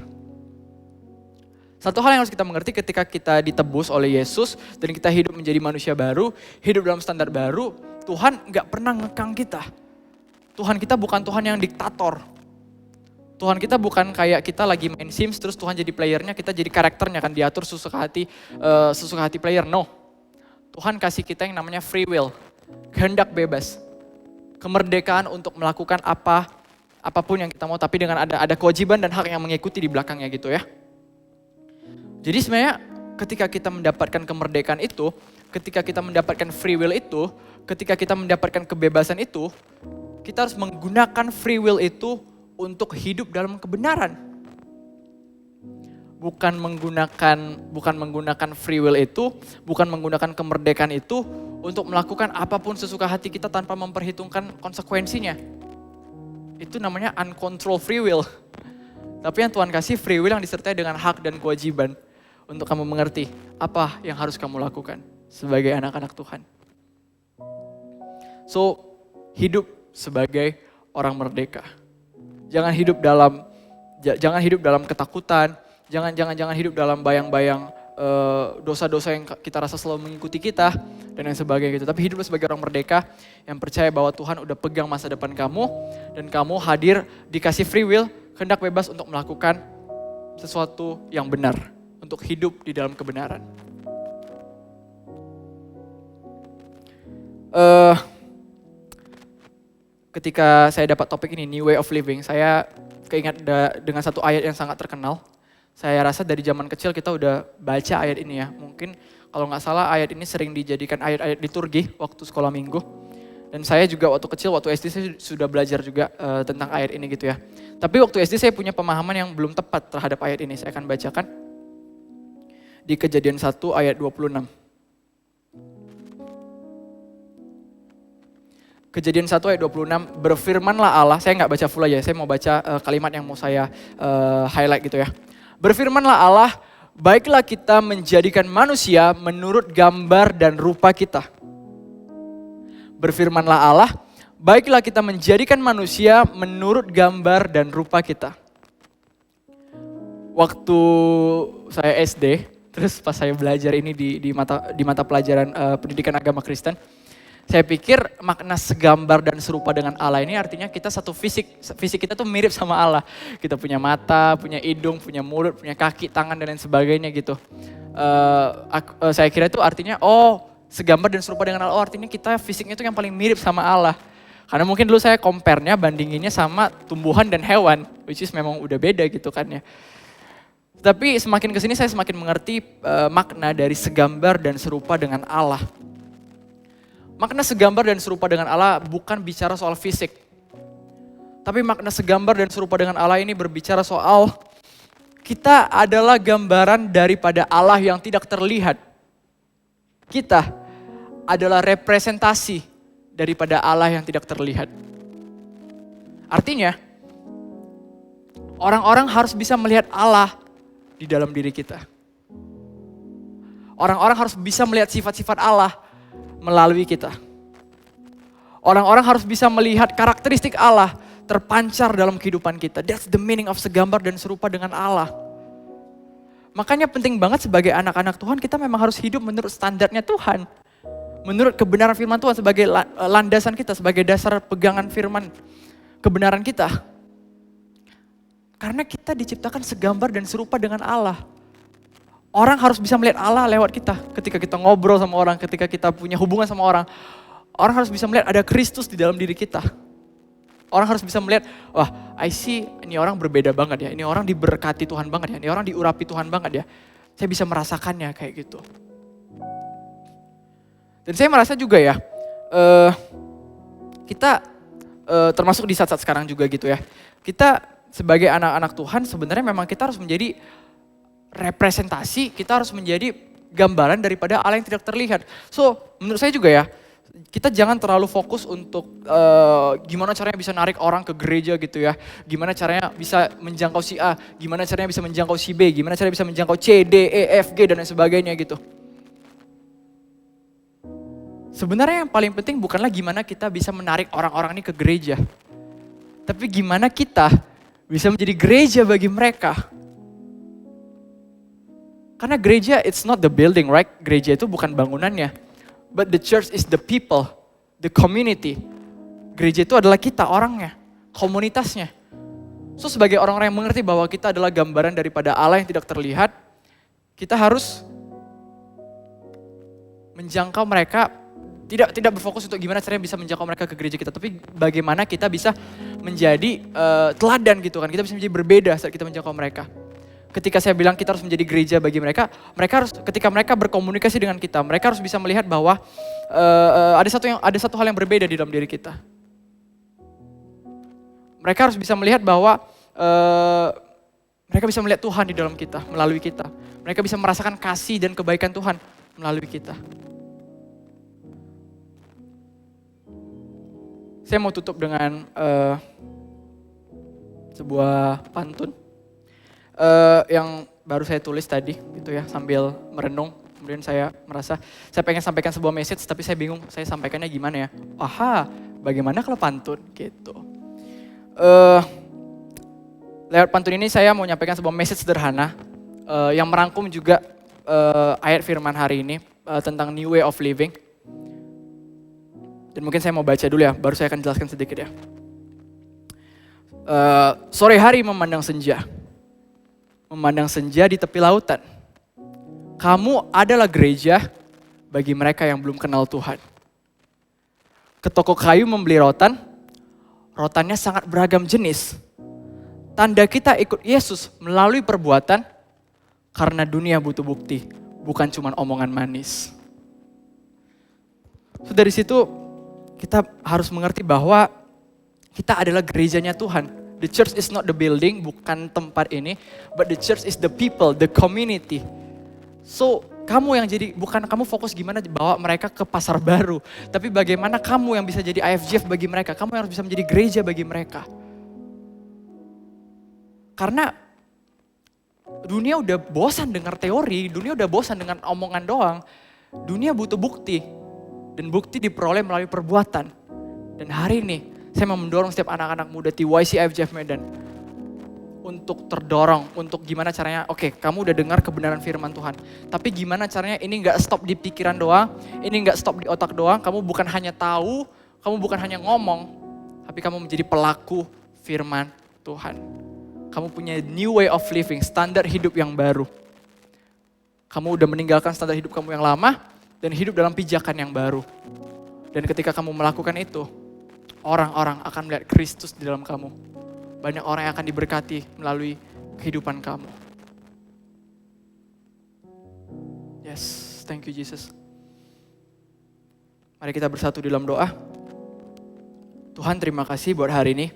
Satu hal yang harus kita mengerti ketika kita ditebus oleh Yesus dan kita hidup menjadi manusia baru, hidup dalam standar baru, Tuhan gak pernah ngekang kita. Tuhan kita bukan Tuhan yang diktator. Tuhan kita bukan kayak kita lagi main Sims terus Tuhan jadi playernya, kita jadi karakternya kan diatur sesuka hati player. No. Tuhan kasih kita yang namanya free will, kehendak bebas. Kemerdekaan untuk melakukan apapun yang kita mau, tapi dengan ada kewajiban dan hak yang mengikuti di belakangnya gitu ya. Jadi sebenarnya ketika kita mendapatkan kemerdekaan itu, ketika kita mendapatkan free will itu, ketika kita mendapatkan kebebasan itu, kita harus menggunakan free will itu untuk hidup dalam kebenaran. Bukan menggunakan free will itu, bukan menggunakan kemerdekaan itu untuk melakukan apapun sesuka hati kita tanpa memperhitungkan konsekuensinya. Itu namanya uncontrolled free will. Tapi yang Tuhan kasih free will yang disertai dengan hak dan kewajiban untuk kamu mengerti apa yang harus kamu lakukan sebagai anak-anak Tuhan. So, hidup sebagai orang merdeka. Jangan hidup dalam ketakutan, jangan hidup dalam bayang-bayang dosa-dosa yang kita rasa selalu mengikuti kita dan yang sebagainya gitu. Tapi hidup sebagai orang merdeka yang percaya bahwa Tuhan udah pegang masa depan kamu dan kamu hadir dikasih free will, kehendak bebas untuk melakukan sesuatu yang benar, untuk hidup di dalam kebenaran. Ketika saya dapat topik ini, New Way of Living, saya keingat dengan satu ayat yang sangat terkenal. Saya rasa dari zaman kecil kita udah baca ayat ini ya. Mungkin kalau nggak salah ayat ini sering dijadikan ayat-ayat liturgi waktu sekolah minggu. Dan saya juga waktu kecil, waktu SD saya sudah belajar juga tentang ayat ini gitu ya. Tapi waktu SD saya punya pemahaman yang belum tepat terhadap ayat ini. Saya akan bacakan di Kejadian 1 ayat 26. Kejadian 1 ayat 26, berfirmanlah Allah, saya nggak baca full aja, saya mau baca kalimat yang mau saya highlight gitu ya. Berfirmanlah Allah, baiklah kita menjadikan manusia menurut gambar dan rupa kita. Berfirmanlah Allah, baiklah kita menjadikan manusia menurut gambar dan rupa kita. Waktu saya SD, terus pas saya belajar ini di mata pelajaran pendidikan agama Kristen, saya pikir makna segambar dan serupa dengan Allah ini artinya kita satu fisik kita tuh mirip sama Allah. Kita punya mata, punya hidung, punya mulut, punya kaki, tangan dan lain sebagainya gitu. Saya kira itu artinya segambar dan serupa dengan Allah, artinya kita fisiknya itu yang paling mirip sama Allah. Karena mungkin dulu saya compare-nya, bandinginnya sama tumbuhan dan hewan, which is memang udah beda gitu kan ya. Tapi semakin kesini saya semakin mengerti makna dari segambar dan serupa dengan Allah. Makna segambar dan serupa dengan Allah bukan bicara soal fisik. Tapi makna segambar dan serupa dengan Allah ini berbicara soal kita adalah gambaran daripada Allah yang tidak terlihat. Kita adalah representasi daripada Allah yang tidak terlihat. Artinya, orang-orang harus bisa melihat Allah di dalam diri kita. Orang-orang harus bisa melihat sifat-sifat Allah melalui kita. Orang-orang harus bisa melihat karakteristik Allah terpancar dalam kehidupan kita. That's the meaning of segambar dan serupa dengan Allah. Makanya penting banget sebagai anak-anak Tuhan kita memang harus hidup menurut standarnya Tuhan. Menurut kebenaran firman Tuhan sebagai landasan kita, sebagai dasar pegangan firman kebenaran kita. Karena kita diciptakan segambar dan serupa dengan Allah. Orang harus bisa melihat Allah lewat kita. Ketika kita ngobrol sama orang, ketika kita punya hubungan sama orang. Orang harus bisa melihat ada Kristus di dalam diri kita. Orang harus bisa melihat, wah I see ini orang berbeda banget ya. Ini orang diberkati Tuhan banget ya. Ini orang diurapi Tuhan banget ya. Saya bisa merasakannya kayak gitu. Dan saya merasa juga ya, kita termasuk di saat-saat sekarang juga gitu ya. Kita sebagai anak-anak Tuhan sebenarnya memang kita harus menjadi representasi, kita harus menjadi gambaran daripada Allah yang tidak terlihat. So, menurut saya juga ya, kita jangan terlalu fokus untuk gimana caranya bisa narik orang ke gereja gitu ya. Gimana caranya bisa menjangkau si A, gimana caranya bisa menjangkau si B, gimana caranya bisa menjangkau C, D, E, F, G, dan lain sebagainya gitu. Sebenarnya yang paling penting bukanlah gimana kita bisa menarik orang-orang ini ke gereja. Tapi gimana kita bisa menjadi gereja bagi mereka. Karena gereja it's not the building, right? Gereja itu bukan bangunannya. But the church is the people, the community. Gereja itu adalah kita orangnya, komunitasnya. So sebagai orang-orang yang mengerti bahwa kita adalah gambaran daripada Allah yang tidak terlihat, kita harus menjangkau mereka, tidak berfokus untuk gimana caranya bisa menjangkau mereka ke gereja kita, tapi bagaimana kita bisa menjadi teladan gitu kan. Kita bisa menjadi berbeda saat kita menjangkau mereka. ketika saya bilang kita harus menjadi gereja bagi mereka, ketika mereka berkomunikasi dengan kita, mereka harus bisa melihat bahwa ada satu hal yang berbeda di dalam diri kita. Mereka harus bisa melihat bahwa mereka bisa melihat Tuhan di dalam kita, melalui kita. Mereka bisa merasakan kasih dan kebaikan Tuhan melalui kita. Saya mau tutup dengan sebuah pantun yang baru saya tulis tadi, gitu ya, sambil merenung. Kemudian saya merasa saya pengen sampaikan sebuah message, tapi saya bingung saya sampaikannya gimana ya. Bagaimana kalau pantun gitu. Lewat pantun ini saya mau menyampaikan sebuah message sederhana yang merangkum juga ayat firman hari ini tentang new way of living. Dan mungkin saya mau baca dulu ya, baru saya akan jelaskan sedikit ya. Sore hari memandang senja di tepi lautan. Kamu adalah gereja bagi mereka yang belum kenal Tuhan. Ke toko kayu membeli rotan, rotannya sangat beragam jenis. Tanda kita ikut Yesus melalui perbuatan, karena dunia butuh bukti, bukan cuma omongan manis. So, dari situ kita harus mengerti bahwa kita adalah gerejanya Tuhan. The church is not the building, bukan tempat ini, but the church is the people, the community. So, kamu yang jadi, bukan kamu fokus gimana bawa mereka ke pasar baru, tapi bagaimana kamu yang bisa jadi IFGF bagi mereka, kamu yang harus bisa menjadi gereja bagi mereka. Karena dunia udah bosan dengar teori, dunia udah bosan dengan omongan doang. Dunia butuh bukti, dan bukti diperoleh melalui perbuatan. Dan hari ini, saya mau mendorong setiap anak-anak muda TYC IFGF Medan untuk terdorong, untuk gimana caranya, oke, kamu udah dengar kebenaran firman Tuhan. Tapi gimana caranya ini gak stop di pikiran doang, ini gak stop di otak doang, kamu bukan hanya tahu, kamu bukan hanya ngomong, tapi kamu menjadi pelaku firman Tuhan. Kamu punya new way of living, standar hidup yang baru. Kamu udah meninggalkan standar hidup kamu yang lama, dan hidup dalam pijakan yang baru. Dan ketika kamu melakukan itu, orang-orang akan melihat Kristus di dalam kamu. Banyak orang yang akan diberkati melalui kehidupan kamu. Yes, thank you Jesus. Mari kita bersatu di dalam doa. Tuhan, terima kasih buat hari ini.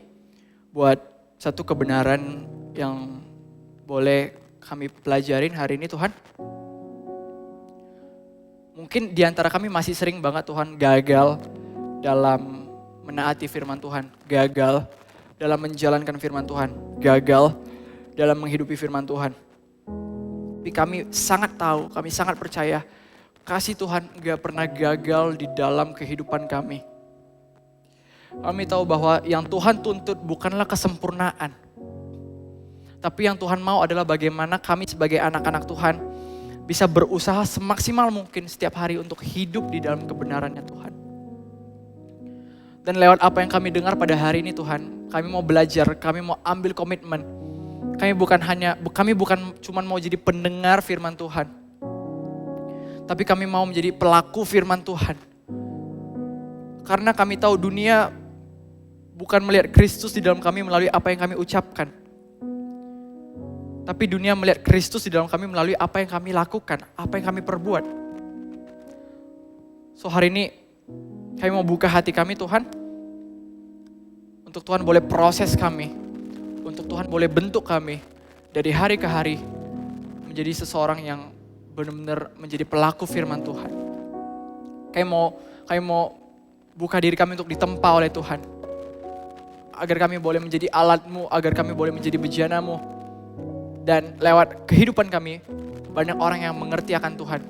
Buat satu kebenaran yang boleh kami pelajarin hari ini Tuhan. Mungkin di antara kami masih sering banget Tuhan gagal dalam menaati firman Tuhan, gagal dalam menjalankan firman Tuhan, gagal dalam menghidupi firman Tuhan. Tapi kami sangat tahu, kami sangat percaya kasih Tuhan gak pernah gagal di dalam kehidupan kami. Kami tahu bahwa yang Tuhan tuntut bukanlah kesempurnaan. Tapi yang Tuhan mau adalah bagaimana kami sebagai anak-anak Tuhan bisa berusaha semaksimal mungkin setiap hari untuk hidup di dalam kebenarannya Tuhan. Dan lewat apa yang kami dengar pada hari ini Tuhan, kami mau belajar, kami mau ambil komitmen. Kami bukan cuma mau jadi pendengar firman Tuhan. Tapi kami mau menjadi pelaku firman Tuhan. Karena kami tahu dunia bukan melihat Kristus di dalam kami melalui apa yang kami ucapkan. Tapi dunia melihat Kristus di dalam kami melalui apa yang kami lakukan, apa yang kami perbuat. So hari ini kami mau buka hati kami Tuhan. Untuk Tuhan boleh proses kami. Untuk Tuhan boleh bentuk kami dari hari ke hari menjadi seseorang yang benar-benar menjadi pelaku firman Tuhan. Kami mau buka diri kami untuk ditempa oleh Tuhan. Agar kami boleh menjadi alat-Mu, agar kami boleh menjadi bejana-Mu. Dan lewat kehidupan kami, banyak orang yang mengerti akan Tuhan.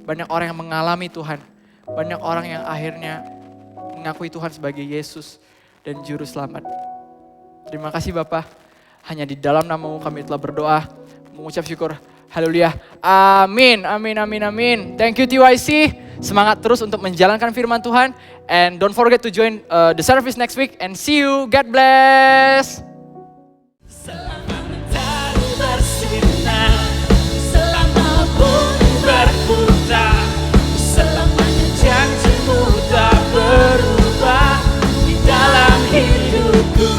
Banyak orang yang mengalami Tuhan. Banyak orang yang akhirnya mengakui Tuhan sebagai Yesus dan Juru Selamat. Terima kasih Bapa. Hanya di dalam nama-Mu kami telah berdoa, mengucap syukur. Haleluya. Amin, amin, amin, amin. Thank you TYC. Semangat terus untuk menjalankan firman Tuhan. And don't forget to join the service next week. And see you. God bless. Selama mentari bersinar, selama bumi berputar, selamanya janji-Mu tak berubah di dalam hidupku.